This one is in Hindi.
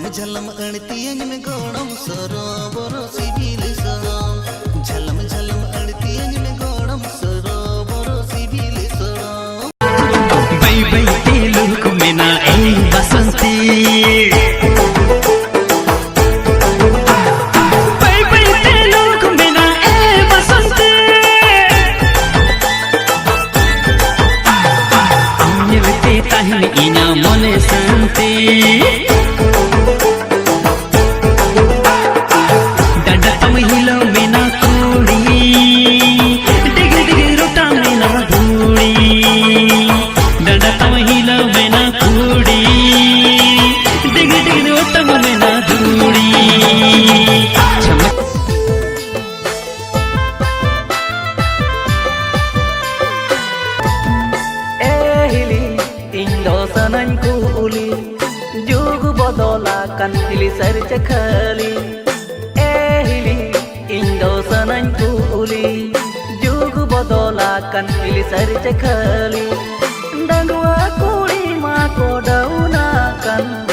झलम झलम अड़तियन में गोड़म सरोवर सिविल सड़म झलम झलम अड़तियन में गोड़म सरोवर सिविल सड़म बै बै तेलुक मेना ए बसंती बै बै तेलुक मेना ए बसंती अन्यवते ताहिन इना मने शांति जुग बदला kan pilih sari cekali hili indo sanang uli jug bodola kan pilih sari cekali dan dua kuli mako dauna kan